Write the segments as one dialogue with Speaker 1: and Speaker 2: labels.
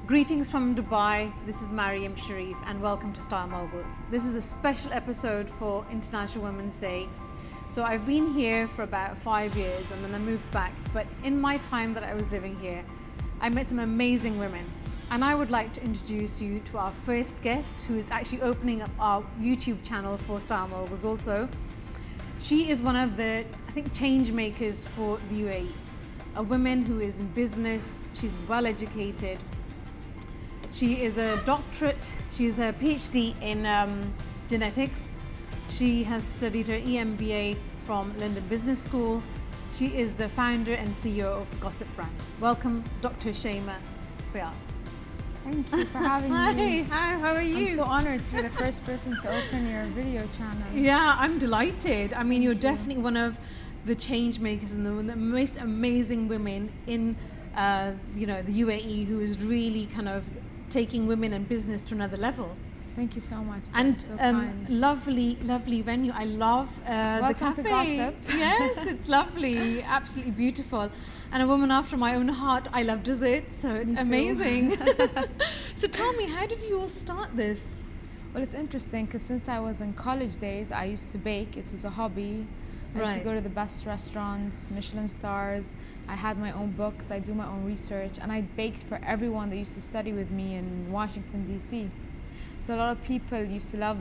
Speaker 1: Greetings from Dubai. This is Maryum Sharif and welcome to Style Moguls. This is a special episode for International Women's Day. So I've been here for about 5 years and then I moved back. But in my time that I was living here, I met some amazing women. And I would like to introduce you to our first guest, who is actually opening up our YouTube channel for Style Moguls also. She is one of the, I think, change makers for the UAE. A woman who is in business, she's well educated. She is a doctorate, she's a PhD in genetics. She has studied her EMBA from London Business School. She is the founder and CEO of Gossip Brand. Welcome, Dr. Shema Fiaz.
Speaker 2: Thank you for having me.
Speaker 1: Hi, how are you?
Speaker 2: I'm so honored to be the first person to open your video channel.
Speaker 1: Yeah, I'm delighted. I mean, you're definitely one of the change makers and the most amazing women in the UAE, who is really kind of taking women and business to another level.
Speaker 2: Thank you so much.
Speaker 1: And
Speaker 2: so kind.
Speaker 1: lovely venue. I love the cafe.
Speaker 2: To Gossip.
Speaker 1: Yes, it's lovely, absolutely beautiful. And a woman after my own heart. I love desserts, so it's amazing. So tell me, how did you all start this?
Speaker 2: Well, it's interesting because since I was in college days, I used to bake. It was a hobby. I used to go to the best restaurants, Michelin stars. I had my own books. I do my own research, and I baked for everyone that used to study with me in Washington, D.C. So a lot of people used to love.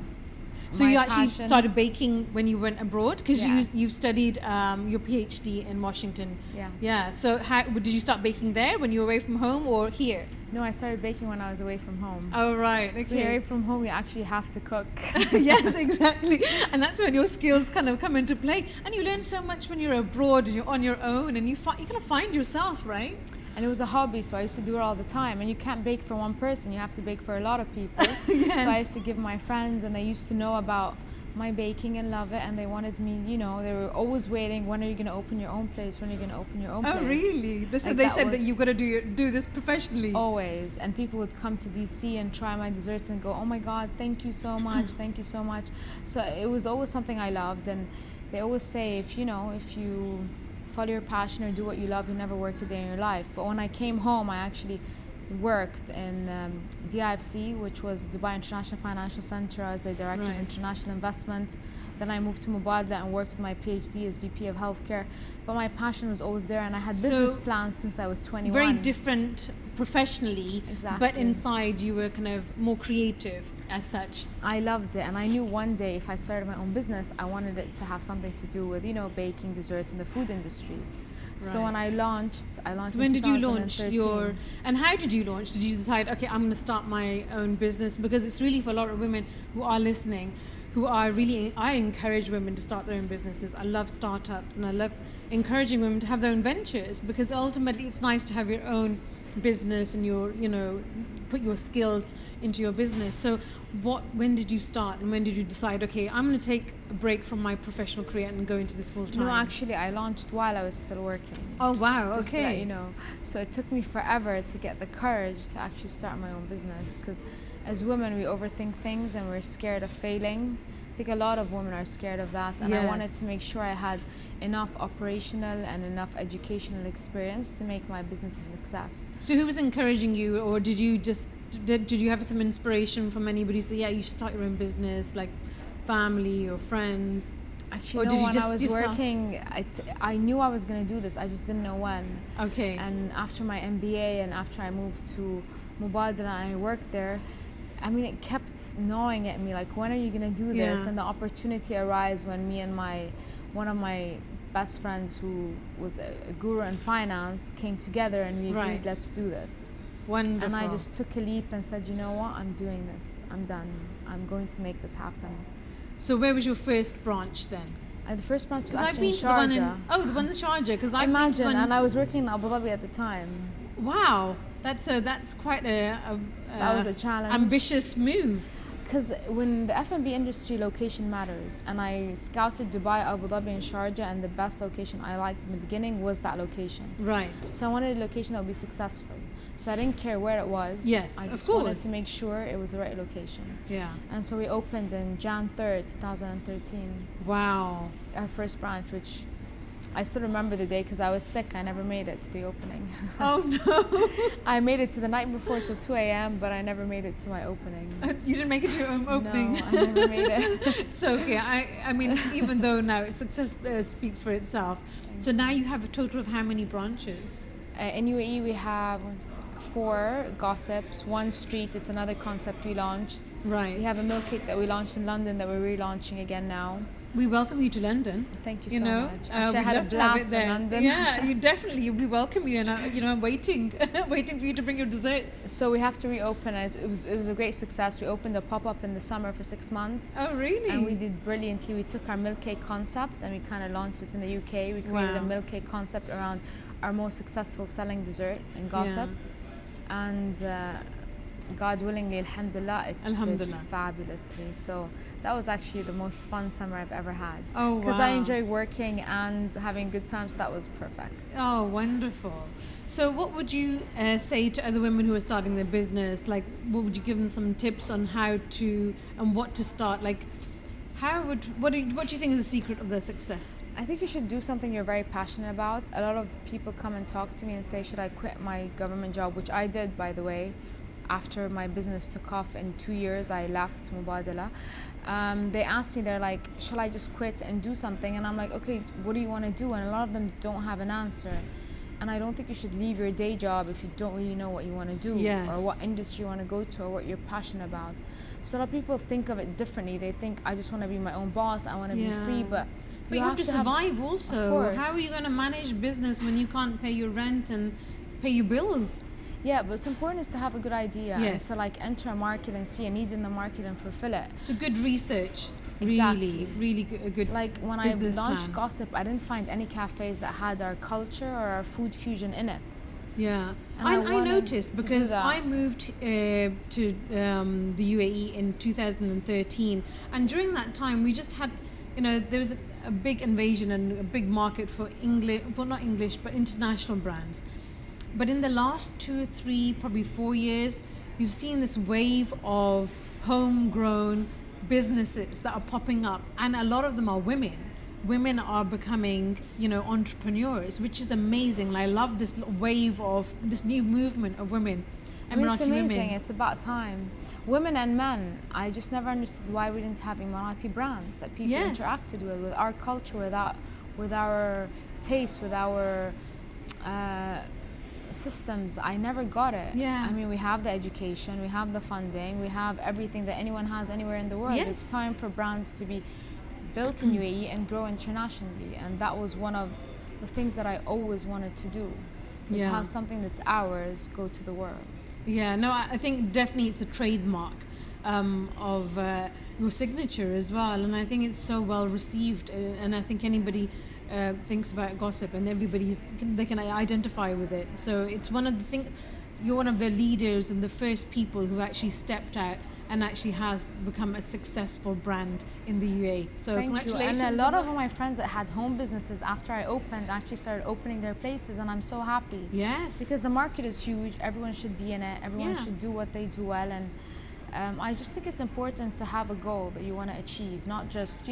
Speaker 1: So you actually started baking when you went abroad, because you studied your PhD in Washington.
Speaker 2: Yes.
Speaker 1: Yeah. So did you start baking there when you were away from home, or here?
Speaker 2: No, I started baking when I was away from home.
Speaker 1: Oh, right. Okay.
Speaker 2: So away from home, you actually have to cook.
Speaker 1: Yes, exactly. And that's when your skills kind of come into play. And you learn so much when you're abroad and you're on your own, and you kind of find yourself, right?
Speaker 2: And it was a hobby, so I used to do it all the time. And you can't bake for one person, you have to bake for a lot of people.
Speaker 1: Yes.
Speaker 2: So I used to give my friends, and they used to know about my baking and love it, and they wanted me, they were always waiting, when are you going to open your own place, when are you going to open your own place?
Speaker 1: Oh, really? So they said that you've got to do this professionally?
Speaker 2: Always. And people would come to DC and try my desserts and go, oh my God, thank you so much, thank you so much. So it was always something I loved, and they always say, if you follow your passion or do what you love, you never work a day in your life. But when I came home, I actually worked in DIFC, which was Dubai International Financial Center, as the Director of International Investment. Then I moved to Mubadala and worked with my PhD as VP of Healthcare. But my passion was always there, and I had business plans since I was 21.
Speaker 1: Very different professionally,
Speaker 2: exactly.
Speaker 1: But inside you were kind of more creative as such.
Speaker 2: I loved it, and I knew one day if I started my own business, I wanted it to have something to do with, baking, desserts, in the food industry. Right. So when I launched
Speaker 1: So when did you launch and how did you launch? Did you decide, okay, I'm going to start my own business? Because it's really for a lot of women who are listening, I encourage women to start their own businesses. I love startups, and I love encouraging women to have their own ventures, because ultimately it's nice to have your own business and put your skills into your business. So when did you start, and when did you decide, okay, I'm going to take a break from my professional career and go into this full time?
Speaker 2: No, actually I launched while I was still working.
Speaker 1: Oh wow,
Speaker 2: Just
Speaker 1: okay.
Speaker 2: To let you know. So it took me forever to get the courage to actually start my own business, because as women we overthink things and we're scared of failing. I think a lot of women are scared of that, and I wanted to make sure I had enough operational and enough educational experience to make my business a success.
Speaker 1: So who was encouraging you, or did you have some inspiration from anybody to say, yeah, you should start your own business, like family or friends?
Speaker 2: Actually, no, when I was working, I knew I was going to do this, I just didn't know when.
Speaker 1: Okay.
Speaker 2: And after my MBA and after I moved to Mubadala and I worked there, I mean, it kept gnawing at me, like, when are you going to do this? And the opportunity arose when me and one of my best friends, who was a guru in finance, came together and we agreed, let's do this.
Speaker 1: Wonderful.
Speaker 2: And I just took a leap and said, you know what, I'm doing this. I'm done. I'm going to make this happen.
Speaker 1: So where was your first branch then?
Speaker 2: The first branch was
Speaker 1: actually in Sharjah. The one in Sharjah. Because
Speaker 2: Imagine, and I was working in Abu Dhabi at the time.
Speaker 1: Wow, that's quite
Speaker 2: that was a challenge.
Speaker 1: Ambitious move.
Speaker 2: Because when the F&B industry, location matters, and I scouted Dubai, Abu Dhabi, and Sharjah, and the best location I liked in the beginning was that location.
Speaker 1: Right.
Speaker 2: So I wanted a location that would be successful. So I didn't care where it was.
Speaker 1: Yes,
Speaker 2: I just
Speaker 1: of course.
Speaker 2: wanted to make sure it was the right location.
Speaker 1: Yeah.
Speaker 2: And so we opened in Jan 3rd, 2013.
Speaker 1: Wow.
Speaker 2: Our first branch, which I still remember the day because I was sick. I never made it to the opening.
Speaker 1: Oh no!
Speaker 2: I made it to the night before till 2 a.m., but I never made it to my opening.
Speaker 1: You didn't make it to your own opening.
Speaker 2: No, I never made it.
Speaker 1: It's okay. I mean, even though now success speaks for itself. So now you have a total of how many branches?
Speaker 2: In UAE, we have 4 gossips, 1 street. It's another concept we launched.
Speaker 1: Right.
Speaker 2: We have a milk cake that we launched in London that we're relaunching again now.
Speaker 1: We welcome you to London.
Speaker 2: Thank you so much. Actually, I
Speaker 1: we'd
Speaker 2: had a
Speaker 1: love to have it
Speaker 2: blast
Speaker 1: there.
Speaker 2: in London.
Speaker 1: Yeah, we welcome you, and I'm waiting, waiting for you to bring your desserts.
Speaker 2: So we have to reopen it. It was a great success. We opened a pop-up in the summer for 6 months.
Speaker 1: Oh, really?
Speaker 2: And we did brilliantly. We took our milk cake concept and we kind of launched it in the UK. We created a milk cake concept around our most successful selling dessert in gossip.
Speaker 1: Yeah.
Speaker 2: And God willingly, alhamdulillah, it did fabulously. So that was actually the most fun summer I've ever had.
Speaker 1: Oh, wow.
Speaker 2: Because I enjoy working and having good times. So that was perfect.
Speaker 1: Oh, wonderful. So what would you say to other women who are starting their business? Like, what would you give them some tips on how to and what to start? Like, what do you think is the secret of their success?
Speaker 2: I think you should do something you're very passionate about. A lot of people come and talk to me and say, should I quit my government job? Which I did, by the way. After my business took off in 2 years, I left Mubadala. They asked me, they're like, shall I just quit and do something? And I'm like, okay, what do you want to do? And a lot of them don't have an answer. And I don't think you should leave your day job if you don't really know what you want to do, or what industry you want to go to, or what you're passionate about. So a lot of people think of it differently. They think, I just want to be my own boss, I want to be free, but
Speaker 1: you have to survive also. How are you going to manage business when you can't pay your rent and pay your bills?
Speaker 2: Yeah, but what's important is to have a good idea and to like enter a market and see a need in the market and fulfill it.
Speaker 1: So good research.
Speaker 2: Exactly.
Speaker 1: Really good.
Speaker 2: Like when I launched Gossip, I didn't find any cafes that had our culture or our food fusion in it.
Speaker 1: Yeah, I noticed because I moved to the UAE in 2013, and during that time we just had, there was a big invasion and a big market for not English, but international brands. But in the last 2 or 3, probably 4 years, you've seen this wave of homegrown businesses that are popping up, and a lot of them are women. Women are becoming, entrepreneurs, which is amazing. I love this wave of this new movement of women.
Speaker 2: I mean, it's amazing. It's about time. Women and men. I just never understood why we didn't have Emirati brands that people interacted with our culture, with our taste, with our systems. I never got it.
Speaker 1: Yeah.
Speaker 2: I mean, we have the education, we have the funding, we have everything that anyone has anywhere in the world.
Speaker 1: Yes.
Speaker 2: It's time for brands to be built in UAE and grow internationally, and that was one of the things that I always wanted to do, is how something that's ours go to the world.
Speaker 1: Yeah, no, I think definitely it's a trademark of your signature as well, and I think it's so well received, and I think anybody thinks about Gossip and they can identify with it. So it's one of the things, you're one of the leaders and the first people who actually stepped out and actually has become a successful brand in the UAE. So congratulations.
Speaker 2: And a lot of my friends that had home businesses after I opened actually started opening their places, and I'm so happy.
Speaker 1: Yes.
Speaker 2: Because the market is huge, everyone should be in it, everyone should do what they do well, and I just think it's important to have a goal that you want to achieve, not just,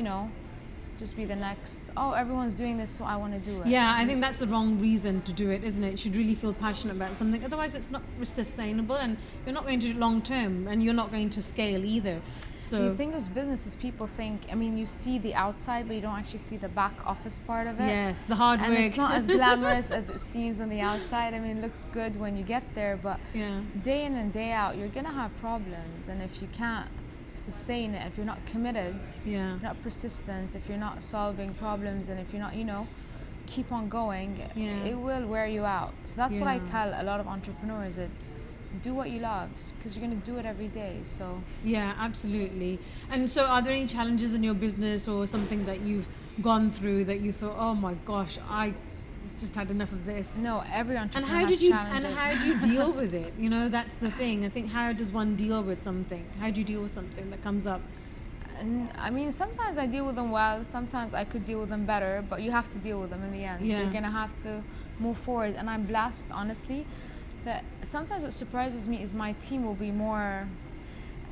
Speaker 2: just be the next, everyone's doing this, so I want to do it.
Speaker 1: Yeah, I think that's the wrong reason to do it, isn't it? You should really feel passionate about something. Otherwise, it's not sustainable, and you're not going to do it long term, and you're not going to scale either. So
Speaker 2: the thing with business is people think, you see the outside, but you don't actually see the back office part of it.
Speaker 1: Yes, the hard work.
Speaker 2: And it's not as glamorous as it seems on the outside. It looks good when you get there, but day in and day out, you're going to have problems. And if you can't sustain it, if you're not committed, you're not persistent, if you're not solving problems, and if you're not, keep on going, it will wear you out. So that's what I tell a lot of entrepreneurs. It's do what you love, because you're going to do it every day. So
Speaker 1: yeah, absolutely. And so are there any challenges in your business or something that you've gone through that you thought, oh my gosh, I just had enough of this?
Speaker 2: No, every entrepreneur
Speaker 1: has
Speaker 2: challenges.
Speaker 1: And how do you deal with it? That's the thing. I think, how does one deal with something? How do you deal with something that comes up?
Speaker 2: And sometimes I deal with them well, sometimes I could deal with them better, but you have to deal with them in the end. You're going to have to move forward. And I'm blessed, honestly, that sometimes what surprises me is my team will be more,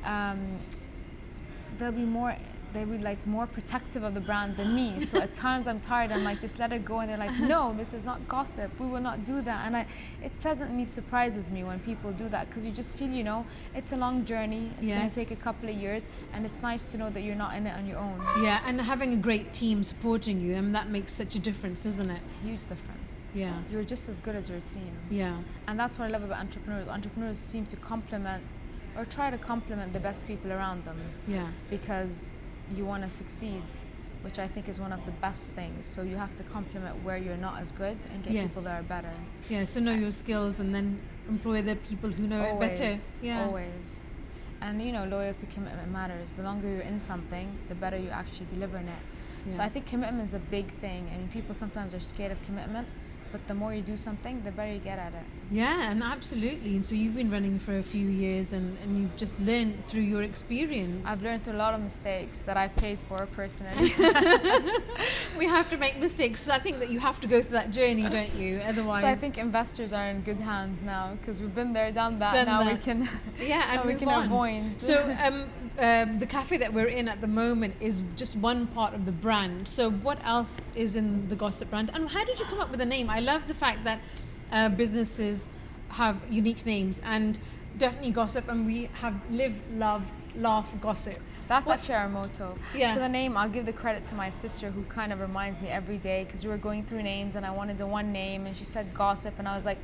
Speaker 2: they'll be more they were like more protective of the brand than me. So at times I'm tired, I'm like, just let it go, and they're like, no, this is not gossip, we will not do that. And it pleasantly surprises me when people do that, because you just feel, you know, it's a long journey, it's going to take a couple of years, and it's nice to know that you're not in it on your own.
Speaker 1: Yeah, and having a great team supporting you, and that makes such a difference, doesn't it?
Speaker 2: Huge difference.
Speaker 1: Yeah.
Speaker 2: You're just as good as your team.
Speaker 1: Yeah.
Speaker 2: And that's what I love about entrepreneurs. Entrepreneurs seem to complement or try to complement the best people around them.
Speaker 1: Yeah.
Speaker 2: Because you want to succeed, which I think is one of the best things. So you have to complement where you're not as good and get people that are better.
Speaker 1: Yeah, so know your skills and then employ the people who know it better. Yeah.
Speaker 2: Always. And you know, loyalty, commitment matters. The longer you're in something, the better you actually deliver in it. Yeah. So I think commitment is a big thing. I mean, people sometimes are scared of commitment, but the more you do something, the better you get at it.
Speaker 1: Yeah, and absolutely. And so you've been running for a few years, and you've just learned through your experience.
Speaker 2: I've learned through a lot of mistakes that I've paid for personally.
Speaker 1: We have to make mistakes. I think that you have to go through that journey, don't you? Otherwise.
Speaker 2: So I think investors are in good hands now, because we've been there, done that. Now we can.
Speaker 1: Yeah, and
Speaker 2: we can avoid.
Speaker 1: So the cafe that we're in at the moment is just one part of the brand. So what else is in the Gossip brand? And how did you come up with the name? I love the fact that businesses have unique names, and definitely Gossip, and we have live, love, laugh, gossip.
Speaker 2: That's actually our motto.
Speaker 1: Yeah.
Speaker 2: So the name, I'll give the credit to my sister, who kind of reminds me every day, because we were going through names and I wanted the one name, and she said Gossip, and I was like,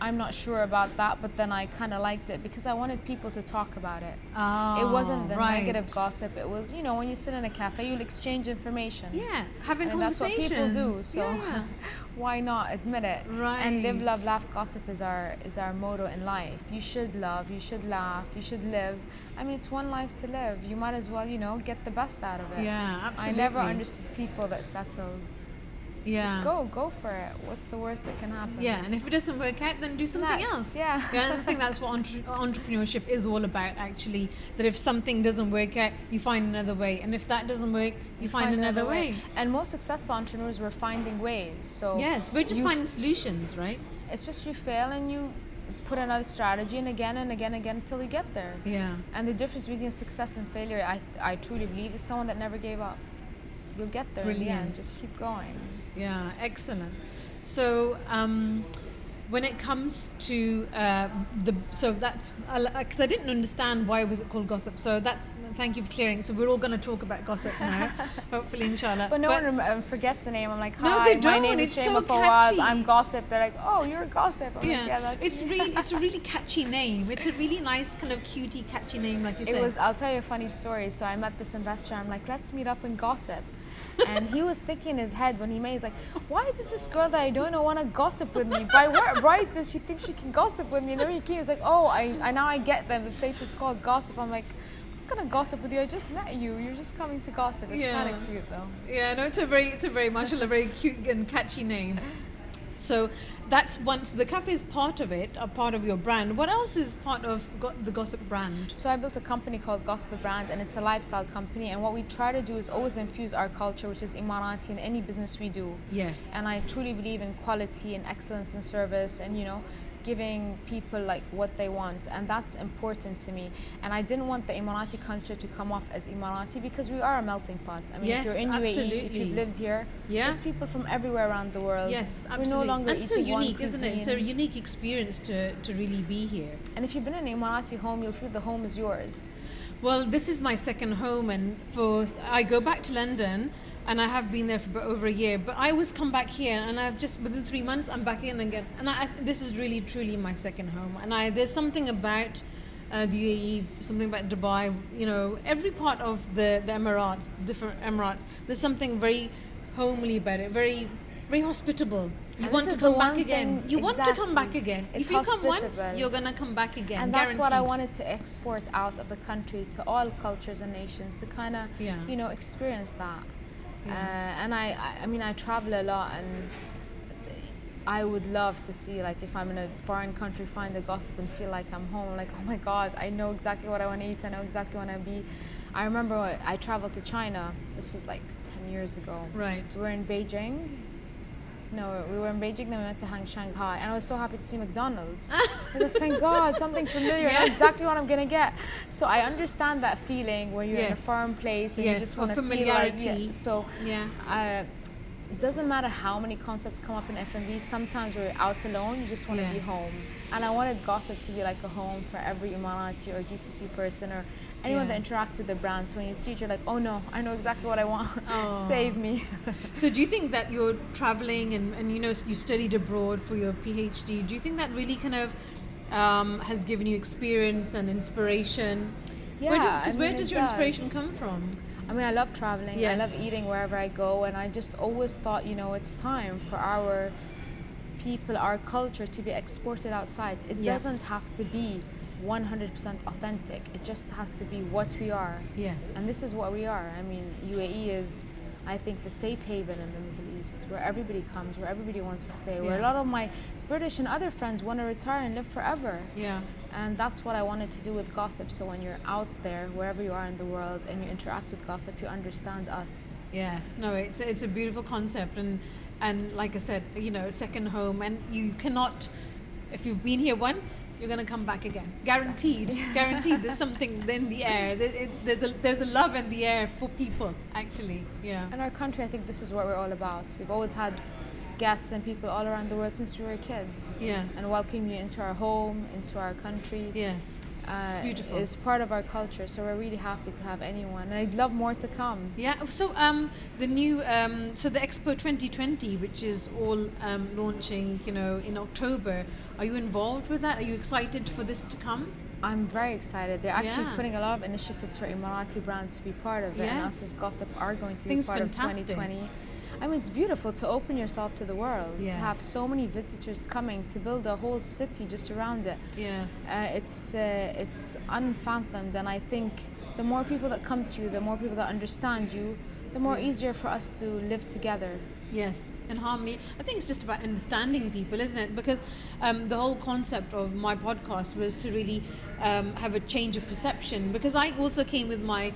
Speaker 2: I'm not sure about that, but then I kind of liked it because I wanted people to talk about it.
Speaker 1: Oh,
Speaker 2: it wasn't the negative gossip. It was, you know, when you sit in a cafe, you'll exchange information.
Speaker 1: Yeah, having conversations.
Speaker 2: That's what people do. So why not admit it?
Speaker 1: Right.
Speaker 2: And live, love, laugh, gossip is our motto in life. You should love, you should laugh, you should live. I mean, it's one life to live. You might as well, you know, get the best out of it.
Speaker 1: Yeah, absolutely.
Speaker 2: I never understood people that settled.
Speaker 1: Yeah.
Speaker 2: Just go for it. What's the worst that can happen?
Speaker 1: Yeah, and if it doesn't work out, then do something else.
Speaker 2: Yeah.
Speaker 1: And I think that's what entrepreneurship is all about, actually. That if something doesn't work out, you find another way. And if that doesn't work, you find another way.
Speaker 2: And most successful entrepreneurs were finding ways. So
Speaker 1: yes, we're just finding solutions, right?
Speaker 2: It's just you fail and you put another strategy, and again until you get there.
Speaker 1: Yeah.
Speaker 2: And the difference between success and failure, I truly believe, is someone that never gave up. You'll get there.
Speaker 1: Brilliant.
Speaker 2: In the end. Just keep going.
Speaker 1: Yeah, excellent. So when it comes to that's because I didn't understand why was it called Gossip. So thank you for clearing. So we're all going to talk about gossip now, hopefully, inshallah.
Speaker 2: But no one forgets the name. I'm like, hi,
Speaker 1: no, they don't.
Speaker 2: My name
Speaker 1: it's
Speaker 2: is
Speaker 1: so
Speaker 2: Shayma Fawaz.
Speaker 1: catchy.
Speaker 2: I'm Gossip. They're like, oh, you're Gossip. I'm
Speaker 1: yeah,
Speaker 2: like, yeah, that's
Speaker 1: it's a really catchy name. It's a really nice kind of cutie, catchy name, like you said.
Speaker 2: I'll tell you a funny story. So I met this investor. I'm like, let's meet up and gossip. And he was thinking in his head when he met, he's like, why does this girl that I don't know want to gossip with me? By what right does she think she can gossip with me? And then when he came, he was like, oh, I now I get them. The place is called Gossip. I'm like, I'm gonna gossip with you. I just met you. You're just coming to gossip. It's kind of cute though. Yeah,
Speaker 1: no, it's a very mashallah, very cute and catchy name. So that's the cafe is part of it, a part of your brand. What else is part of the Gossip brand?
Speaker 2: So I built a company called Gossip the Brand, and it's a lifestyle company. And what we try to do is always infuse our culture, which is Emirati, in any business we do.
Speaker 1: Yes.
Speaker 2: And I truly believe in quality and excellence in service, and giving people like what they want, and that's important to me. And I didn't want the Emirati culture to come off as Emirati, because we are a melting pot. I mean,
Speaker 1: yes,
Speaker 2: if you're in
Speaker 1: absolutely.
Speaker 2: UAE, if you've lived here, there's people from everywhere around the world.
Speaker 1: Yes, absolutely.
Speaker 2: We're no longer
Speaker 1: and so unique, isn't it? It's a
Speaker 2: cuisine.
Speaker 1: unique experience to really be here.
Speaker 2: And if you've been in an Emirati home, you'll feel the home is yours.
Speaker 1: Well, this is my second home, and I go back to London, and I have been there for over a year, but I always come back here, and I've just within 3 months I'm back in again, and this is really truly my second home. And there's something about the UAE, something about Dubai, every part of the Emirates, different Emirates, there's something very homely about it, very very hospitable. You want to come back again. You want to come back again. If you come once, you're going to come back again.
Speaker 2: And that's
Speaker 1: guaranteed.
Speaker 2: what I wanted to export out of the country to all cultures and nations, to kind of, experience that. Yeah. And I mean, I travel a lot, and I would love to see, like, if I'm in a foreign country, find the Gossip and feel like I'm home. Like, oh my God, I know exactly what I want to eat. I know exactly what I want to be. I remember I traveled to China. This was like 10 years ago.
Speaker 1: Right.
Speaker 2: We were in Beijing. No, we were in Beijing, then we went to Shanghai, and I was so happy to see McDonald's. I was like, thank God, something familiar. I know exactly what I'm gonna get. So I understand that feeling where you're in a foreign place and you just want to feel like. It doesn't matter how many concepts come up in F&B. Sometimes we're out alone, you just want to be home. And I wanted Gossip to be like a home for every Emirati or GCC person or anyone that interacts with the brand. So when you see it, you're like, oh no, I know exactly what I want. Save me.
Speaker 1: So do you think that you're traveling and you know you studied abroad for your PhD? Do you think that really kind of has given you experience and inspiration?
Speaker 2: Yeah.
Speaker 1: Where does your inspiration come from?
Speaker 2: I mean, I love traveling. Yes. I love eating wherever I go, and I just always thought, you know, it's time for our people, our culture to be exported outside. It doesn't have to be 100% authentic. It just has to be what we are.
Speaker 1: Yes.
Speaker 2: And this is what we are. I mean, UAE is, I think, the safe haven in the Middle East, where everybody comes, where everybody wants to stay, where a lot of my British and other friends want to retire and live forever.
Speaker 1: Yeah.
Speaker 2: And that's what I wanted to do with Gossip. So when you're out there, wherever you are in the world, and you interact with Gossip, you understand us.
Speaker 1: Yes. No, it's a beautiful concept, and like I said, you know, second home, and you cannot. If you've been here once, you're going to come back again. Guaranteed. Guaranteed. There's something in the air. There's a love in the air for people, actually. Yeah.
Speaker 2: In our country, I think this is what we're all about. We've always had guests and people all around the world since we were kids.
Speaker 1: Yes.
Speaker 2: And welcome you into our home, into our country.
Speaker 1: Yes. It's beautiful.
Speaker 2: It's part of our culture, so we're really happy to have anyone, and I'd love more to come.
Speaker 1: Yeah. So the new so the Expo 2020, which is all launching, you know, in October. Are you involved with that? Are you excited for this to come?
Speaker 2: I'm very excited. They're actually putting a lot of initiatives for Emirati brands to be part of it, and us as Gossip are going to be part of 2020. I mean, it's beautiful to open yourself to the world, to have so many visitors coming, to build a whole city just around it.
Speaker 1: Yes.
Speaker 2: It's unfathomed, and I think the more people that come to you, the more people that understand you, the more easier for us to live together.
Speaker 1: Yes, in harmony. I think it's just about understanding people, isn't it? Because the whole concept of my podcast was to really have a change of perception, because I also came with my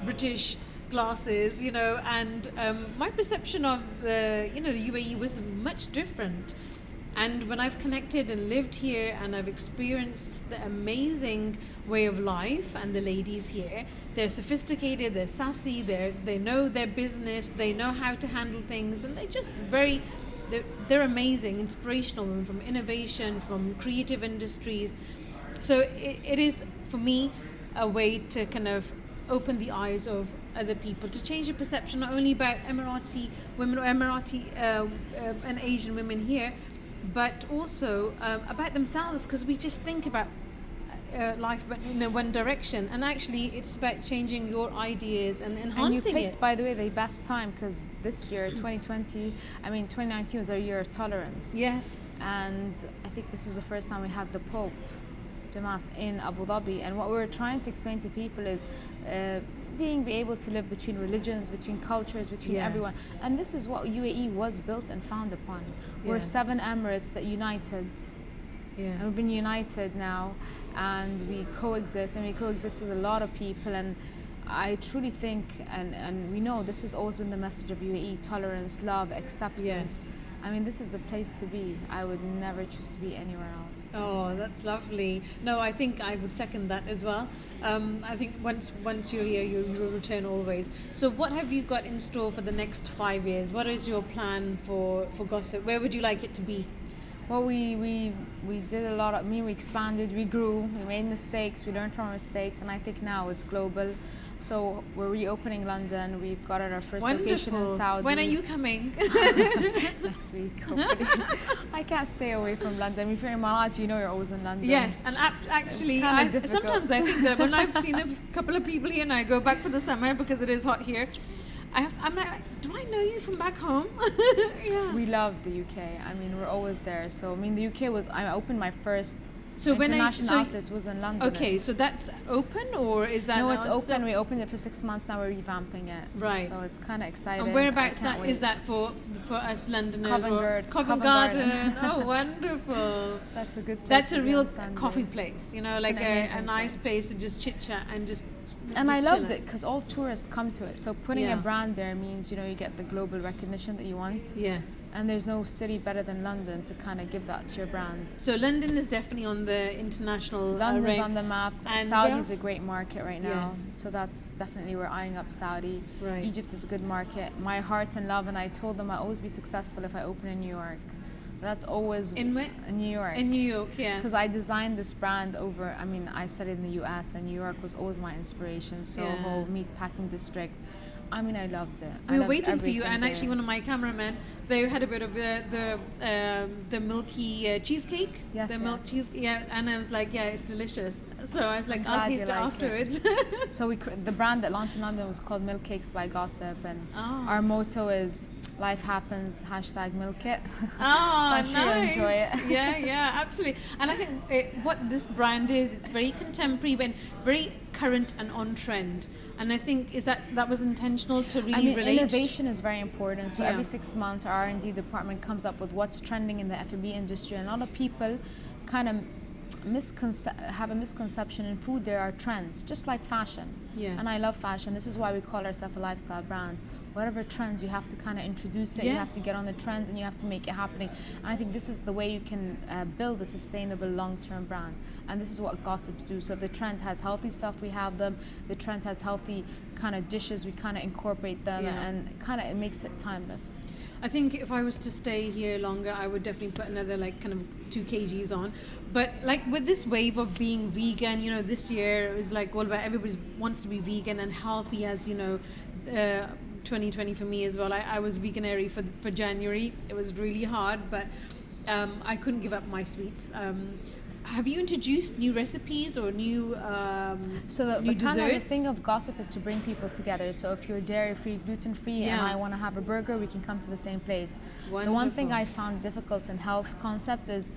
Speaker 1: British glasses, you know, and my perception of the UAE was much different. And when I've connected and lived here and I've experienced the amazing way of life, and the ladies here, they're sophisticated, they're sassy, they know their business, they know how to handle things, and they're just they're amazing, inspirational women from innovation, from creative industries. So it is, for me, a way to kind of open the eyes of other people, to change your perception not only about Emirati women or Emirati and Asian women here, but also about themselves, because we just think about life but in one direction, and actually it's about changing your ideas and enhancing
Speaker 2: and you picked,
Speaker 1: it.
Speaker 2: By the way, the best time, because this year 2019 was our year of tolerance.
Speaker 1: Yes.
Speaker 2: And I think this is the first time we had the Pope to Mass in Abu Dhabi, and what we were trying to explain to people is be able to live between religions, between cultures, between everyone. And this is what UAE was built and found upon. We're 7 Emirates that united. Yes. And we've been united now, and we coexist with a lot of people. And I truly think, and we know this has always been the message of UAE: tolerance, love, acceptance.
Speaker 1: Yes.
Speaker 2: I mean, this is the place to be. I would never choose to be anywhere else.
Speaker 1: Oh, that's lovely. No, I think I would second that as well. I think once you're here, you will return always. So what have you got in store for the next 5 years? What is your plan for Gossip? Where would you like it to be?
Speaker 2: Well, we did a lot we expanded, we grew, we made mistakes, we learned from our mistakes, and I think now it's global. So we're reopening London. We've got our first location in Saudi.
Speaker 1: When are you coming?
Speaker 2: Next week, hopefully. I can't stay away from London. If you're in Emirati, you know you're always in London.
Speaker 1: Yes, and actually, sometimes I think that when I've seen a couple of people here and I go back for the summer because it is hot here, I'm like, do I know you from back home?
Speaker 2: Yeah. We love the UK. I mean, we're always there. So, I mean, the UK I opened my first
Speaker 1: So
Speaker 2: international outlet was in London.
Speaker 1: Okay, so that's open, or is that?
Speaker 2: No, it's open. We opened it for 6 months. Now we're revamping it.
Speaker 1: Right.
Speaker 2: So it's kind of exciting.
Speaker 1: And whereabouts is that for us Londoners?
Speaker 2: Covent
Speaker 1: Garden. Oh, wonderful.
Speaker 2: That's a good place.
Speaker 1: That's a real coffee place, you know,
Speaker 2: it's
Speaker 1: like a nice place to just chit chat and just.
Speaker 2: And I loved it because all tourists come to it. So putting
Speaker 1: Yeah.
Speaker 2: a brand there means, you know, you get the global recognition that you want.
Speaker 1: Yes.
Speaker 2: And there's no city better than London to kind of give that to your brand.
Speaker 1: So London is definitely on the international.
Speaker 2: London's on the map.
Speaker 1: And
Speaker 2: Saudi's a great market right now.
Speaker 1: Yes.
Speaker 2: So that's definitely, we're eyeing up Saudi.
Speaker 1: Right.
Speaker 2: Egypt is a good market. My heart and love, and I told them I'll always be successful if I open in New York. That's always
Speaker 1: in where?
Speaker 2: In New York.
Speaker 1: In New York, yes.
Speaker 2: Because I designed this brand over. I mean, I studied in the U.S. and New York was always my inspiration. Soho, Meatpacking District. I mean, I loved it.
Speaker 1: We were waiting for you, and
Speaker 2: there.
Speaker 1: actually, one of my cameramen, they had a bit of the milky cheesecake.
Speaker 2: Yes,
Speaker 1: the milk cheese. Yeah, and I was like, yeah, it's delicious. So I was like, I'll taste it afterwards.
Speaker 2: So the brand that launched in London was called Milk Cakes by Gossip, and our motto is life happens, #milk it.
Speaker 1: Oh,
Speaker 2: so I'm sure you'll enjoy it.
Speaker 1: Yeah, absolutely. And I think what this brand is, it's very contemporary and very current and on trend. And I think that was intentional to really relate.
Speaker 2: Innovation is very important. So every 6 months, our R&D department comes up with what's trending in the F&B industry. And a lot of people kind of have a misconception in food. There are trends, just like fashion.
Speaker 1: Yes.
Speaker 2: And I love fashion. This is why we call ourselves a lifestyle brand. Whatever trends, you have to kind of introduce it.
Speaker 1: Yes.
Speaker 2: You have to get on the trends, and you have to make it happening. And I think this is the way you can build a sustainable long-term brand. And this is what Gossips do. So if the trend has healthy stuff, we have them. The trend has healthy kind of dishes, we kind of incorporate them, and kind of it makes it timeless.
Speaker 1: I think if I was to stay here longer, I would definitely put another like kind of 2 kgs on. But like with this wave of being vegan, you know, this year is like all about everybody wants to be vegan and healthy, as you know. 2020 for me as well. I was veganary for January. It was really hard, but I couldn't give up my sweets. Have you introduced new recipes or new new desserts?
Speaker 2: Kind of the thing of Gossip is to bring people together. So if you're dairy-free, gluten-free, and I want to have a burger, we can come to the same place.
Speaker 1: Wonderful.
Speaker 2: The one thing I found difficult in health concepts is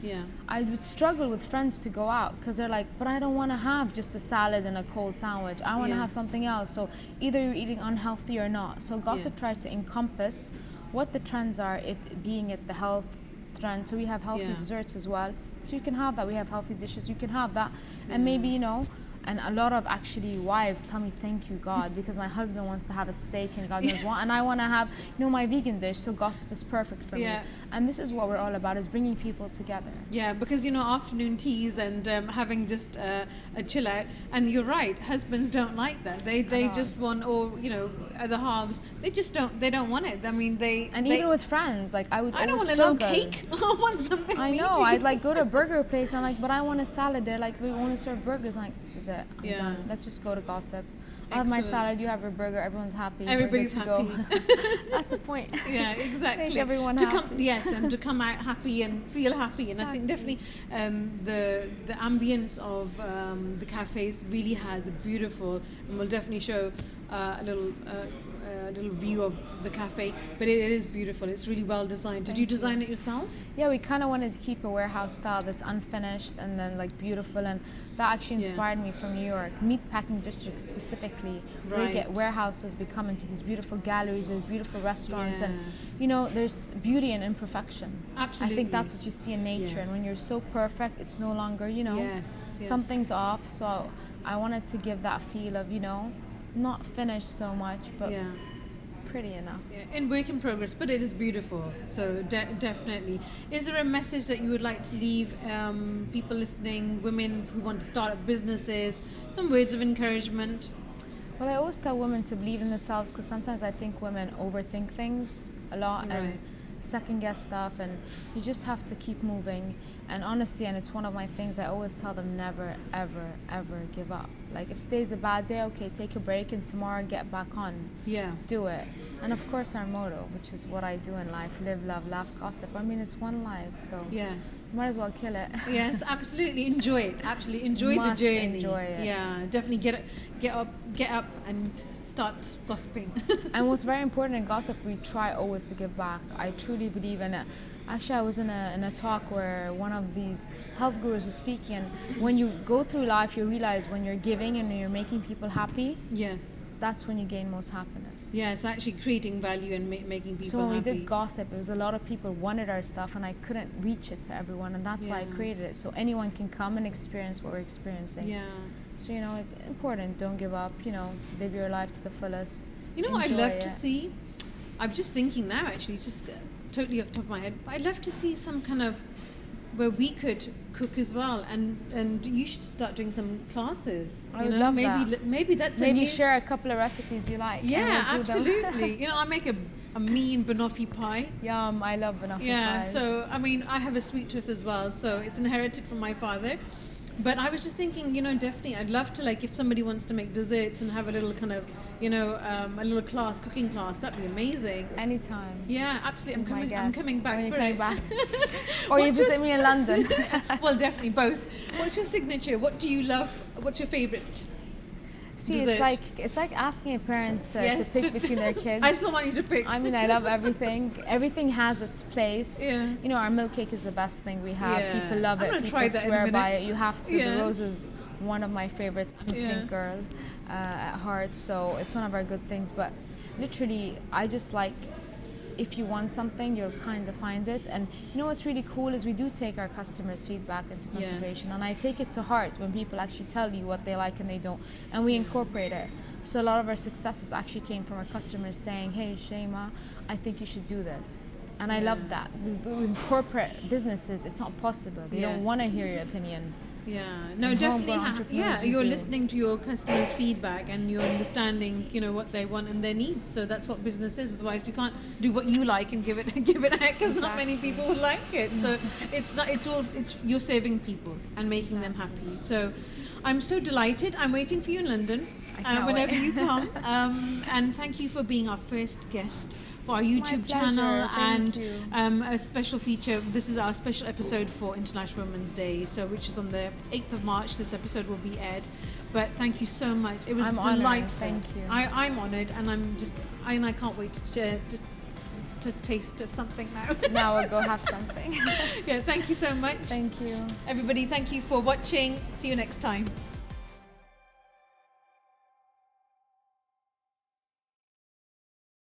Speaker 2: I would struggle with friends to go out because they're like, but I don't want to have just a salad and a cold sandwich. I want to have something else. So either you're eating unhealthy or not. So Gossip tried to encompass what the trends are, if being it the health trend. So we have healthy desserts as well. So you can have that. We have healthy dishes. You can have that. And maybe, you know, and a lot of actually wives tell me, thank you, God, because my husband wants to have a steak and God knows what. And I want to have, you know, my vegan dish. So Gossip is perfect for me. And this is what we're all about, is bringing people together.
Speaker 1: Yeah, because, you know, afternoon teas and having just a chill out. And you're right, husbands don't like that. They just want, or, you know, the halves, they don't want it. I mean,
Speaker 2: even with friends, like I
Speaker 1: don't want a little cake. I want something
Speaker 2: I know.
Speaker 1: meaty.
Speaker 2: I'd like go to a burger place and I'm like, but I want a salad. They're like, we only serve burgers. I'm like, this is it. I'm done. Let's just go to Gossip. I have my salad, you have your burger, everyone's happy.
Speaker 1: Everybody's happy.
Speaker 2: That's the point.
Speaker 1: Yeah, exactly.
Speaker 2: Make everyone happy.
Speaker 1: And to come out happy and feel happy. And I think definitely the ambience of the cafes really has a beautiful, and we'll definitely show a little view of the cafe, but it is beautiful. It's really well designed. Did you design it yourself?
Speaker 2: Yeah, we kind of wanted to keep a warehouse style that's unfinished and then like beautiful, and that actually inspired me from New York. Meatpacking District specifically, where you get warehouses become into these beautiful galleries or beautiful restaurants, and you know, there's beauty in imperfection.
Speaker 1: Absolutely.
Speaker 2: I think that's what you see in nature, and when you're so perfect, it's no longer, you know, something's off. So I wanted to give that feel of, you know, not finished so much, but pretty enough.
Speaker 1: In work in progress, but it is beautiful. So definitely. Is there a message that you would like to leave people listening, women who want to start up businesses, some words of encouragement?
Speaker 2: Well, I always tell women to believe in themselves, because sometimes I think women overthink things a lot and second guess stuff, and you just have to keep moving. And honestly, and it's one of my things, I always tell them, never, ever, ever give up. Like if today's a bad day, okay, take a break, and tomorrow get back on. Do it. And of course our motto, which is what I do in life: live, love, laugh, gossip. I mean, it's one life, so
Speaker 1: Yes.
Speaker 2: might as well kill it.
Speaker 1: Yes, absolutely. Enjoy it. Absolutely enjoy the
Speaker 2: Must
Speaker 1: journey.
Speaker 2: enjoy it.
Speaker 1: Yeah, definitely get up and start gossiping.
Speaker 2: And what's very important in gossip, we try always to give back. I truly believe in it. Actually, I was in a talk where one of these health gurus was speaking, and when you go through life, you realize when you're giving and you're making people happy,
Speaker 1: Yes.
Speaker 2: that's when you gain most happiness.
Speaker 1: Yes, actually creating value and making people
Speaker 2: So when
Speaker 1: happy.
Speaker 2: we did gossip, it was a lot of people wanted our stuff, and I couldn't reach it to everyone, and that's why I created it, so anyone can come and experience what we're experiencing.
Speaker 1: Yeah.
Speaker 2: So it's important. Don't give up. Live your life to the fullest.
Speaker 1: You know what I'd
Speaker 2: Enjoy
Speaker 1: love to
Speaker 2: it.
Speaker 1: see? I'm just thinking now, actually, just totally off the top of my head. I'd love to see some kind of where we could cook as well, and you should start doing some classes.
Speaker 2: I would love
Speaker 1: maybe
Speaker 2: that.
Speaker 1: maybe that's a
Speaker 2: Maybe
Speaker 1: new,
Speaker 2: share a couple of recipes you like.
Speaker 1: Yeah,
Speaker 2: and we'll do them.
Speaker 1: absolutely. I make a mean banoffee pie.
Speaker 2: Yum, I love banoffee
Speaker 1: Yeah,
Speaker 2: pies.
Speaker 1: so I mean, I have a sweet tooth as well, so it's inherited from my father. But I was just thinking, definitely, I'd love to, if somebody wants to make desserts and have a little kind of, a little cooking class, that'd be amazing.
Speaker 2: Anytime.
Speaker 1: Yeah, absolutely.
Speaker 2: My
Speaker 1: I'm
Speaker 2: guest.
Speaker 1: coming back
Speaker 2: When
Speaker 1: for
Speaker 2: you're
Speaker 1: it.
Speaker 2: coming back. Or you
Speaker 1: What's your
Speaker 2: visit me in London.
Speaker 1: Well, definitely both. What's your signature? What do you love? What's your favorite?
Speaker 2: See,
Speaker 1: dessert?
Speaker 2: it's like asking a parent to
Speaker 1: Yes,
Speaker 2: pick between their kids.
Speaker 1: I still want you to pick.
Speaker 2: I mean, I love everything. Everything has its place.
Speaker 1: Yeah.
Speaker 2: Our milk cake is the best thing we have.
Speaker 1: Yeah.
Speaker 2: People love
Speaker 1: I'm
Speaker 2: it.
Speaker 1: gonna
Speaker 2: People
Speaker 1: try that in a
Speaker 2: swear
Speaker 1: minute.
Speaker 2: by it. You have to.
Speaker 1: Yeah.
Speaker 2: The rose is one of my favorites. I'm a
Speaker 1: Yeah.
Speaker 2: pink girl at heart, so it's one of our good things. But literally, I just like, if you want something, you'll kind of find it. And what's really cool is we do take our customers' feedback into consideration.
Speaker 1: Yes.
Speaker 2: And I take it to heart when people actually tell you what they like and they don't. And we incorporate it. So a lot of our successes actually came from our customers saying, hey, Shema, I think you should do this. And I love that. With corporate businesses, it's not possible. They don't
Speaker 1: Yes.
Speaker 2: want to hear your opinion.
Speaker 1: Yeah, no,
Speaker 2: And
Speaker 1: definitely.
Speaker 2: homegrown entrepreneurs, you
Speaker 1: You're
Speaker 2: do.
Speaker 1: listening to your customers' feedback and you're understanding, what they want and their needs. So that's what business is. Otherwise, you can't do what you like and give it out because not many people will like it. So it's not. It's you're saving people and making them happy. So I'm so delighted. I'm waiting for you in London
Speaker 2: I can't
Speaker 1: whenever
Speaker 2: wait.
Speaker 1: you come. And thank you for being our first guest for our
Speaker 2: It's my
Speaker 1: YouTube
Speaker 2: pleasure.
Speaker 1: channel
Speaker 2: Thank
Speaker 1: and
Speaker 2: you.
Speaker 1: a special feature. This is our special episode for International Women's Day, which is on the 8th of March. This episode will be aired. But thank you so much. It was
Speaker 2: I'm honoured.
Speaker 1: delightful.
Speaker 2: Thank you.
Speaker 1: I'm honoured, and I can't wait to taste of something now.
Speaker 2: Now we'll go have something.
Speaker 1: Yeah, thank you so much.
Speaker 2: Thank you.
Speaker 1: Everybody, thank you for watching. See you next time.